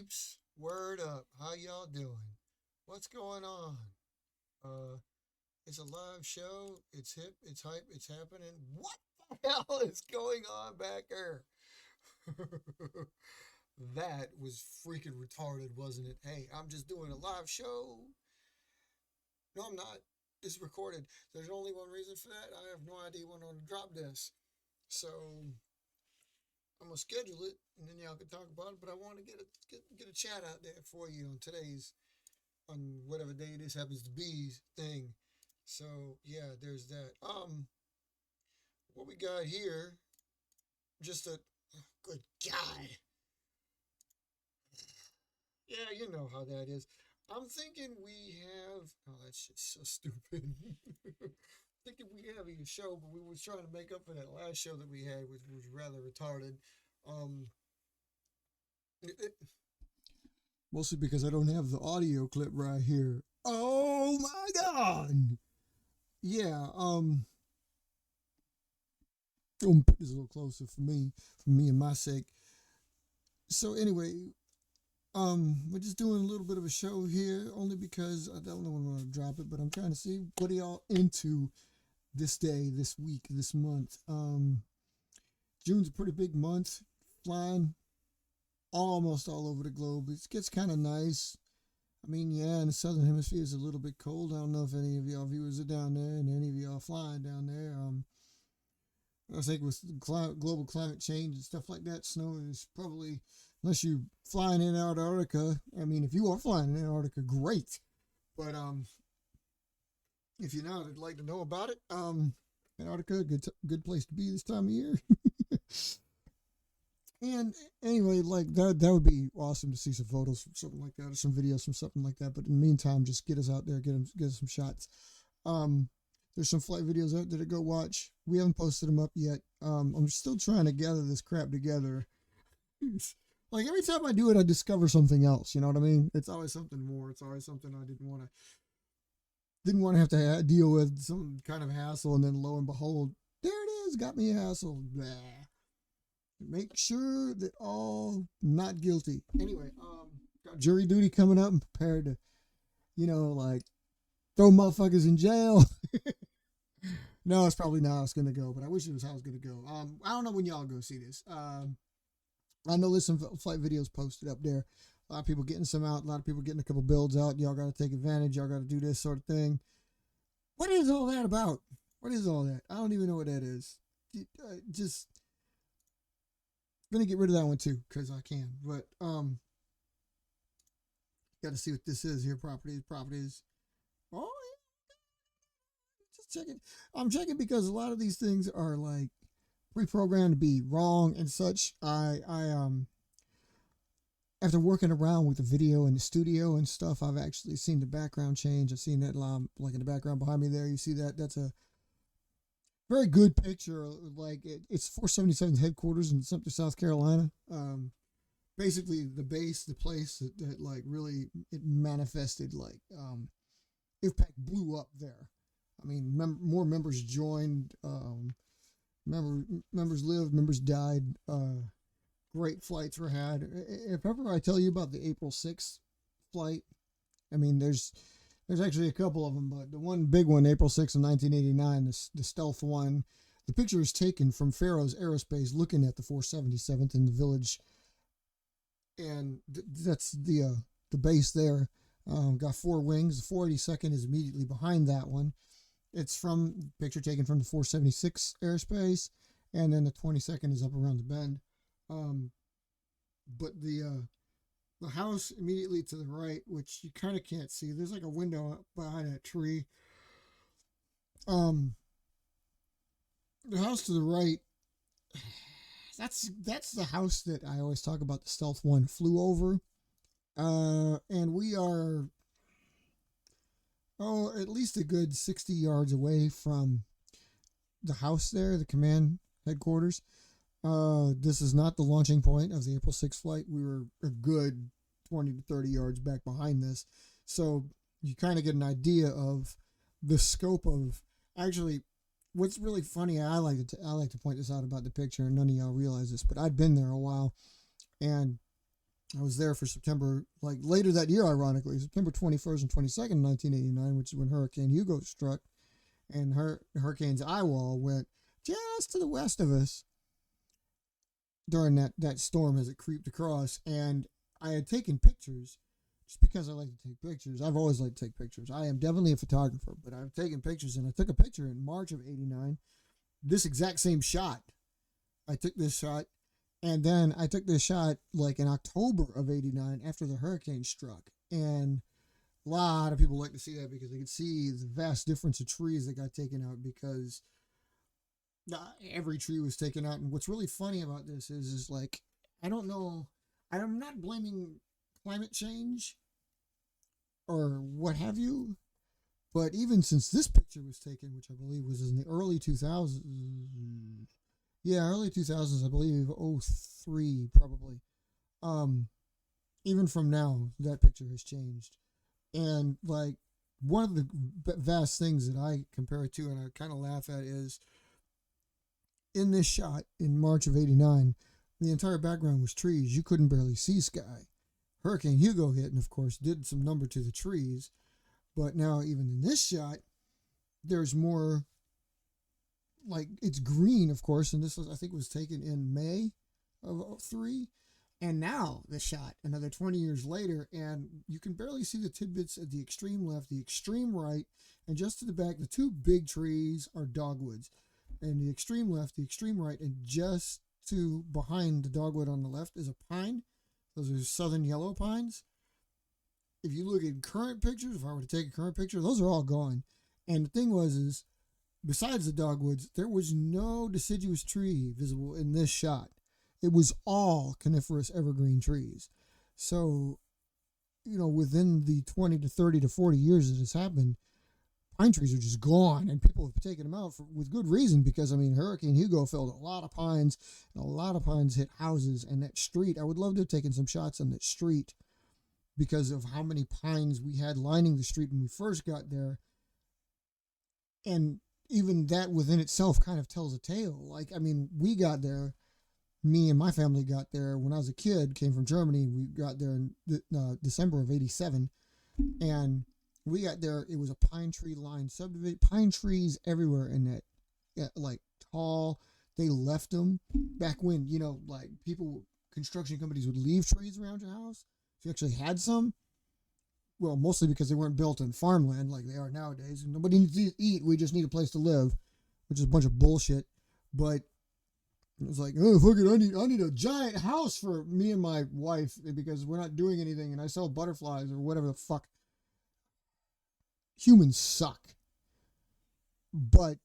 peeps? Word up. How y'all doing? What's going on? Uh, it's a live show. It's hip. It's hype. It's happening. What the hell is going on back there? That was freaking retarded, wasn't it? Hey, I'm just doing a live show. No, I'm not. It's recorded. There's only one reason for that. I have no idea when I'm going to drop this. So I'm gonna schedule it, and then y'all can talk about it. But I want to get a chat out there for you on today's on whatever day this happens to be thing. So yeah, there's that. What we got here? Just a good God. Yeah, you know how that is. I'm thinking we have. Oh, that's just so stupid. Thinking we have a show, but we was trying to make up for that last show that we had, which was rather retarded. Um, Mostly because I don't have the audio clip right here. Oh my god! Yeah, I'm gonna put this a little closer for me and my sake. So anyway, we're just doing a little bit of a show here, only because I don't know when I'm gonna drop it, but I'm trying to see what are y'all into this day, this week, this month. June's a pretty big month, flying almost all over the globe. It gets kind of nice. I mean, yeah, in the southern hemisphere it's a little bit cold. I don't know if any of y'all viewers are down there and any of y'all flying down there. I think with global climate change and stuff like that, snow is probably, unless you're flying in Antarctica. I mean, if you are flying in Antarctica, great. But if you're not, I'd like to know about it. Antarctica, good place to be this time of year. And anyway, like that would be awesome to see some photos from something like that, or some videos from something like that. But in the meantime, just get us out there, get us some shots. Um, there's some flight videos out there to go watch. We haven't posted them up yet. I'm still trying to gather this crap together. Like every time I do it, I discover something else. You know what I mean? It's always something more. It's always something I didn't want to have to deal with some kind of hassle, and then lo and behold, there it is. Got me a hassle. Blah. Make sure that all not guilty. Anyway, got jury duty coming up and prepared to, like throw motherfuckers in jail. No, it's probably not how it's gonna go, but I wish it was how it's gonna go. I don't know when y'all go see this. I know there's some flight videos posted up there. A lot of people getting some out. A lot of people getting a couple builds out. Y'all got to take advantage. Y'all got to do this sort of thing. What is all that about? What is all that? I don't even know what that is. Just gonna get rid of that one too because I can. But got to see what this is here. Properties. Oh, just checking. I'm checking because a lot of these things are like pre-programmed to be wrong and such. I after working around with the video in the studio and stuff, I've actually seen the background change. I've seen that like in the background behind me there. You see that? That's a very good picture. Like it's 477 headquarters in Sumter, South Carolina. Basically the base, the place that like really it manifested like IVPAC blew up there. I mean, more members joined. Members lived, members died. Great flights were had. If ever I tell you about the April 6th flight, I mean, there's actually a couple of them, but the one big one, April 6th of 1989, the stealth one, the picture is taken from Farrow's Aerospace looking at the 477th in the village, and that's the base there. Got four wings. The 482nd is immediately behind that one. It's from picture taken from the 476 airspace, and then the 22nd is up around the bend. But the house immediately to the right, which you kind of can't see, there's like a window behind that tree. The house to the right, that's the house that I always talk about. The stealth one flew over, and we are at least a good 60 yards away from the house there, the command headquarters. This is not the launching point of the April 6th flight. We were a good 20 to 30 yards back behind this. So you kind of get an idea of the scope of actually what's really funny. I like to point this out about the picture, and none of y'all realize this, but I'd been there a while, and I was there for September, like later that year, ironically, September 21st and 22nd, 1989, which is when Hurricane Hugo struck, and Hurricane's eyewall went just to the west of us during that storm as it creeped across. And I had taken pictures just because I like to take pictures. I've always liked to take pictures. I am definitely a photographer, but I've taken pictures, and I took a picture in March of '89. This exact same shot. I took this shot, and then I took this shot like in October of '89 after the hurricane struck. And a lot of people like to see that because they could see the vast difference of trees that got taken out because every tree was taken out. And what's really funny about this is like, I don't know, I'm not blaming climate change or what have you, but even since this picture was taken, which I believe was in the early 2000s, early 2000s, I believe, '03 probably. Even from now, that picture has changed. And like one of the vast things that I compare it to and I kind of laugh at is in this shot in March of '89, the entire background was trees. You couldn't barely see sky. Hurricane Hugo hit and, of course, did some number to the trees. But now, even in this shot, there's more, like, it's green, of course. And this was, I think, was taken in May of '03. And now the shot, another 20 years later, and you can barely see the tidbits at the extreme left, the extreme right, and just to the back, the two big trees are dogwoods. And the extreme left, the extreme right, and just to behind the dogwood on the left is a pine. Those are southern yellow pines. If you look at current pictures, if I were to take a current picture, those are all gone. And the thing is besides the dogwoods, there was no deciduous tree visible in this shot. It was all coniferous evergreen trees. So, within the 20 to 30 to 40 years that has happened, pine trees are just gone, and people have taken them out with good reason because, Hurricane Hugo felled a lot of pines, and a lot of pines hit houses, and that street, I would love to have taken some shots on that street because of how many pines we had lining the street when we first got there. And even that within itself kind of tells a tale. Like, we got there, me and my family got there when I was a kid, came from Germany. We got there in December of '87, and we got there, it was a pine tree lined subdivision, pine trees everywhere in that, like tall. They left them back when, like construction companies would leave trees around your house. If you actually had some, well, mostly because they weren't built on farmland like they are nowadays. And nobody needs to eat, we just need a place to live, which is a bunch of bullshit. But it was like, oh, fuck it, I need a giant house for me and my wife because we're not doing anything and I sell butterflies or whatever the fuck. Humans suck. But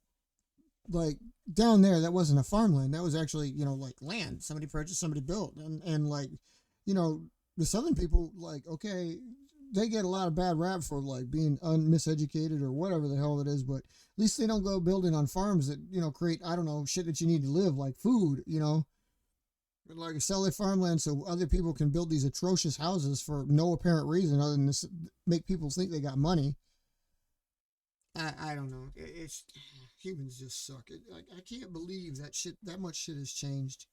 like down there, that wasn't a farmland. That was actually, like land. Somebody purchased, somebody built. And like, the southern people, like, okay, they get a lot of bad rap for like being miseducated or whatever the hell it is, but at least they don't go building on farms that, create, I don't know, shit that you need to live, like food, like sell their farmland so other people can build these atrocious houses for no apparent reason other than to make people think they got money. I don't know. It's humans just suck. I can't believe that much shit has changed,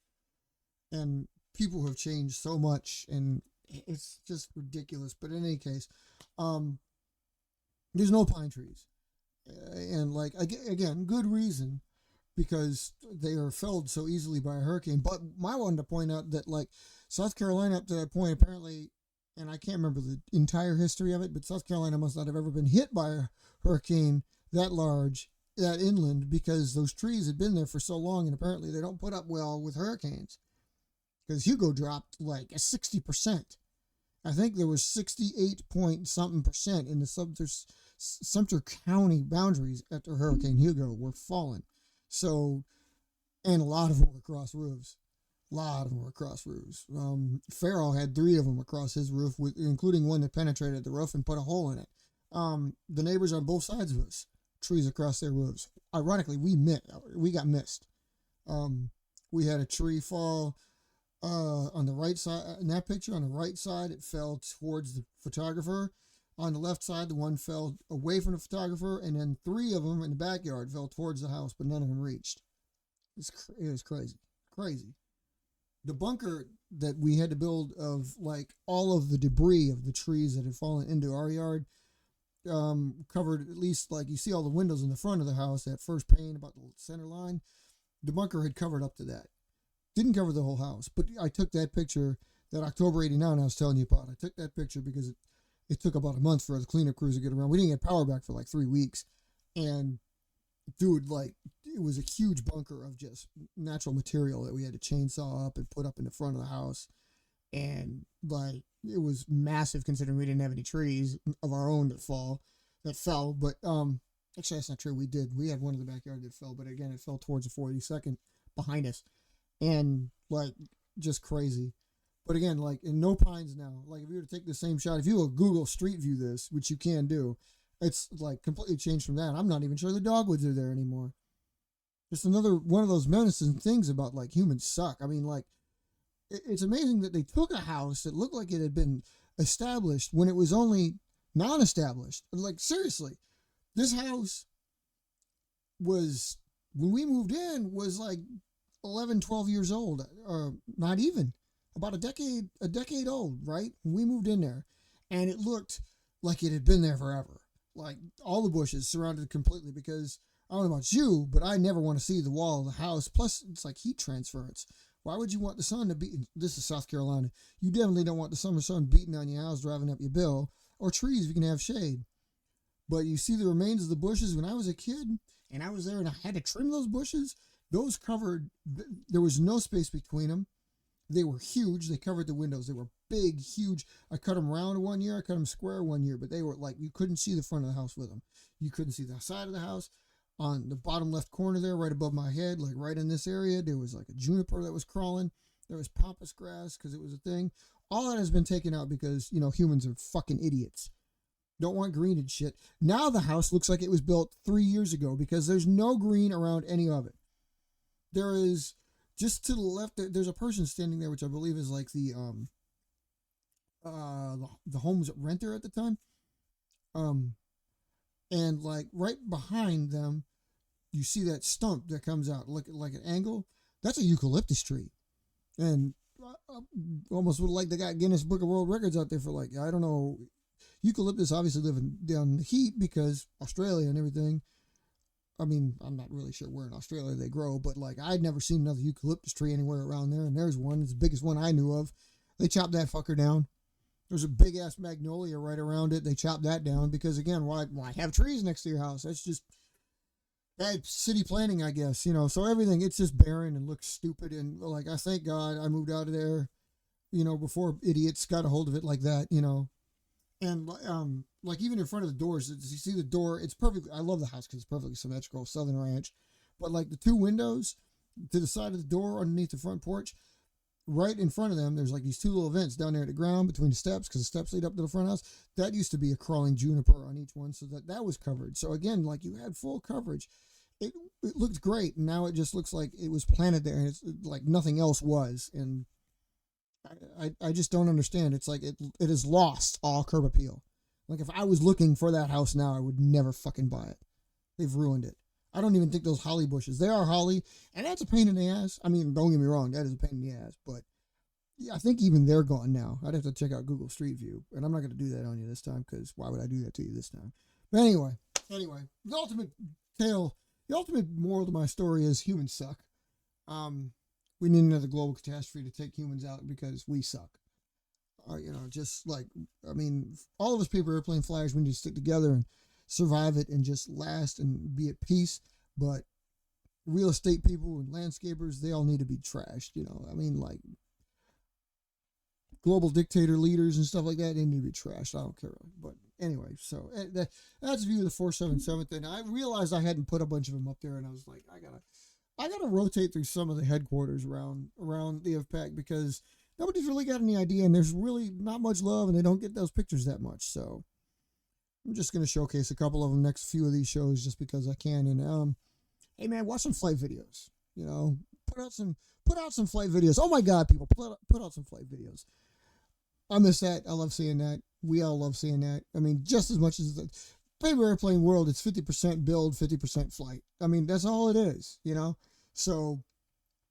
and people have changed so much, and it's just ridiculous. But in any case, there's no pine trees, and like again, good reason because they are felled so easily by a hurricane. But I wanted to point out that like South Carolina up to that point apparently. And I can't remember the entire history of it, but South Carolina must not have ever been hit by a hurricane that large, that inland, because those trees had been there for so long, and apparently they don't put up well with hurricanes. Because Hugo dropped like a 60%. I think there was 68 point something percent in the Sumter County boundaries after Hurricane Hugo were fallen. So, and a lot of them were across roofs. A lot of them were across roofs. Farrell had 3 of them across his roof, including one that penetrated the roof and put a hole in it. The neighbors on both sides of us, trees across their roofs. Ironically, we got missed. We had a tree fall on the right side. In that picture, on the right side, it fell towards the photographer. On the left side, the one fell away from the photographer, and then 3 of them in the backyard fell towards the house, but none of them reached. It was crazy. Crazy. The bunker that we had to build of like all of the debris of the trees that had fallen into our yard. Covered at least, like, you see all the windows in the front of the house, that first pane about the center line. The bunker had covered up to that. Didn't cover the whole house, but I took that picture, that October '89 I was telling you about. I took that picture because it took about a month for the cleanup crews to get around. We didn't get power back for like 3 weeks, and dude, like, it was a huge bunker of just natural material that we had to chainsaw up and put up in the front of the house. And like, it was massive considering we didn't have any trees of our own that fell. But actually, that's not true. We had one in the backyard that fell, but again, it fell towards the 482nd behind us, and like, just crazy. But again, like, in no pines now, like, if you were to take the same shot, if you will Google Street View this, which you can do, it's like completely changed from that. I'm not even sure the dogwoods are there anymore. Just another one of those menacing things about like humans suck. I mean, like, it's amazing that they took a house that looked like it had been established when it was only non-established. Like, seriously, this house was, when we moved in, was like 11, 12 years old, or not even, about a decade old, right? When we moved in there, and it looked like it had been there forever. Like, all the bushes surrounded it completely, because I don't know about you, but I never want to see the wall of the house. Plus, it's like heat transference. Why would you want the sun to beat? This is South Carolina. You definitely don't want the summer sun beating on your house, driving up your bill, or trees if you can have shade. But you see the remains of the bushes. When I was a kid and I was there and I had to trim those bushes, those covered, there was no space between them. They were huge. They covered the windows. They were big, huge. I cut them round one year. I cut them square one year, but they were like, you couldn't see the front of the house with them. You couldn't see the side of the house. On the bottom left corner there, right above my head, like right in this area, there was like a juniper that was crawling. There was pampas grass because it was a thing. All that has been taken out because, you know, humans are fucking idiots. Don't want green and shit. Now the house looks like it was built 3 years ago because there's no green around any of it. There is, just to the left, there's a person standing there, which I believe is like the home's renter at the time. And like right behind them, you see that stump that comes out like an angle. That's a eucalyptus tree, and almost would like they got Guinness Book of World Records out there for, like, I don't know, eucalyptus obviously living down the heat because Australia and everything. I mean, I'm not really sure where in Australia they grow, but like, I'd never seen another eucalyptus tree anywhere around there, and there's one. It's the biggest one I knew of. They chopped that fucker down. There's a big ass magnolia right around it. They chopped that down because, again, why have trees next to your house? That's just bad city planning, I guess, you know. So everything, it's just barren and looks stupid. And like, I thank God I moved out of there, you know, before idiots got a hold of it like that, you know. And like, even in front of the doors, you see the door. It's perfect. I love the house because it's perfectly symmetrical, Southern Ranch. But like the two windows to the side of the door underneath the front porch, right in front of them, there's like these two little vents down there at the ground between the steps, because the steps lead up to the front house. That used to be a crawling juniper on each one, so that was covered. So again, like, you had full coverage. It looked great, and now it just looks like it was planted there, and it's like nothing else was. And I just don't understand. It's like it has lost all curb appeal. Like, if I was looking for that house now, I would never fucking buy it. They've ruined it. I don't even think those holly bushes, they are holly, and that's a pain in the ass. I mean, don't get me wrong, that is a pain in the ass, but yeah, I think even they're gone now. I'd have to check out Google Street View, and I'm not going to do that on you this time, because why would I do that to you this time? But anyway, the ultimate moral to my story is humans suck. We need another global catastrophe to take humans out because we suck. You know, just like, I mean, all of us paper airplane flyers, we need to stick together and survive it and just last and be at peace. But real estate people and landscapers, they all need to be trashed, you know. I mean, like, global dictator leaders and stuff like that, they need to be trashed. I don't care. But anyway, so that's a view of the 477 thing. I realized I hadn't put a bunch of them up there, and I was like, I gotta rotate through some of the headquarters around the IVPAC, because nobody's really got any idea, and there's really not much love, and they don't get those pictures that much. So I'm just going to showcase a couple of them next few of these shows just because I can. And hey man, watch some flight videos. You know, put out some flight videos. Oh my God, people, put out some flight videos. I miss that. I love seeing that. We all love seeing that. I mean, just as much as the paper airplane world, it's 50% build, 50% flight. I mean, that's all it is, you know. So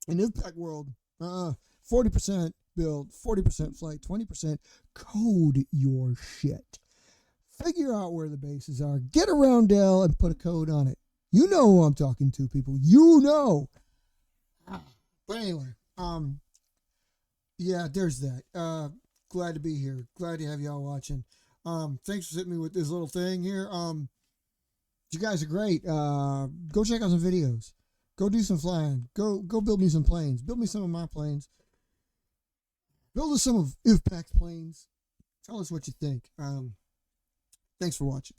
in the IVPAC world, 40% build, 40% flight, 20% code your shit. Figure out where the bases are. Get around Dell and put a code on it. You know who I'm talking to, people. You know. But anyway, yeah, there's that. Glad to be here. Glad to have y'all watching. Thanks for sitting me with this little thing here. You guys are great. Go check out some videos. Go do some flying. Go build me some planes. Build me some of my planes. Build us some of IVPAC's planes. Tell us what you think. Thanks for watching.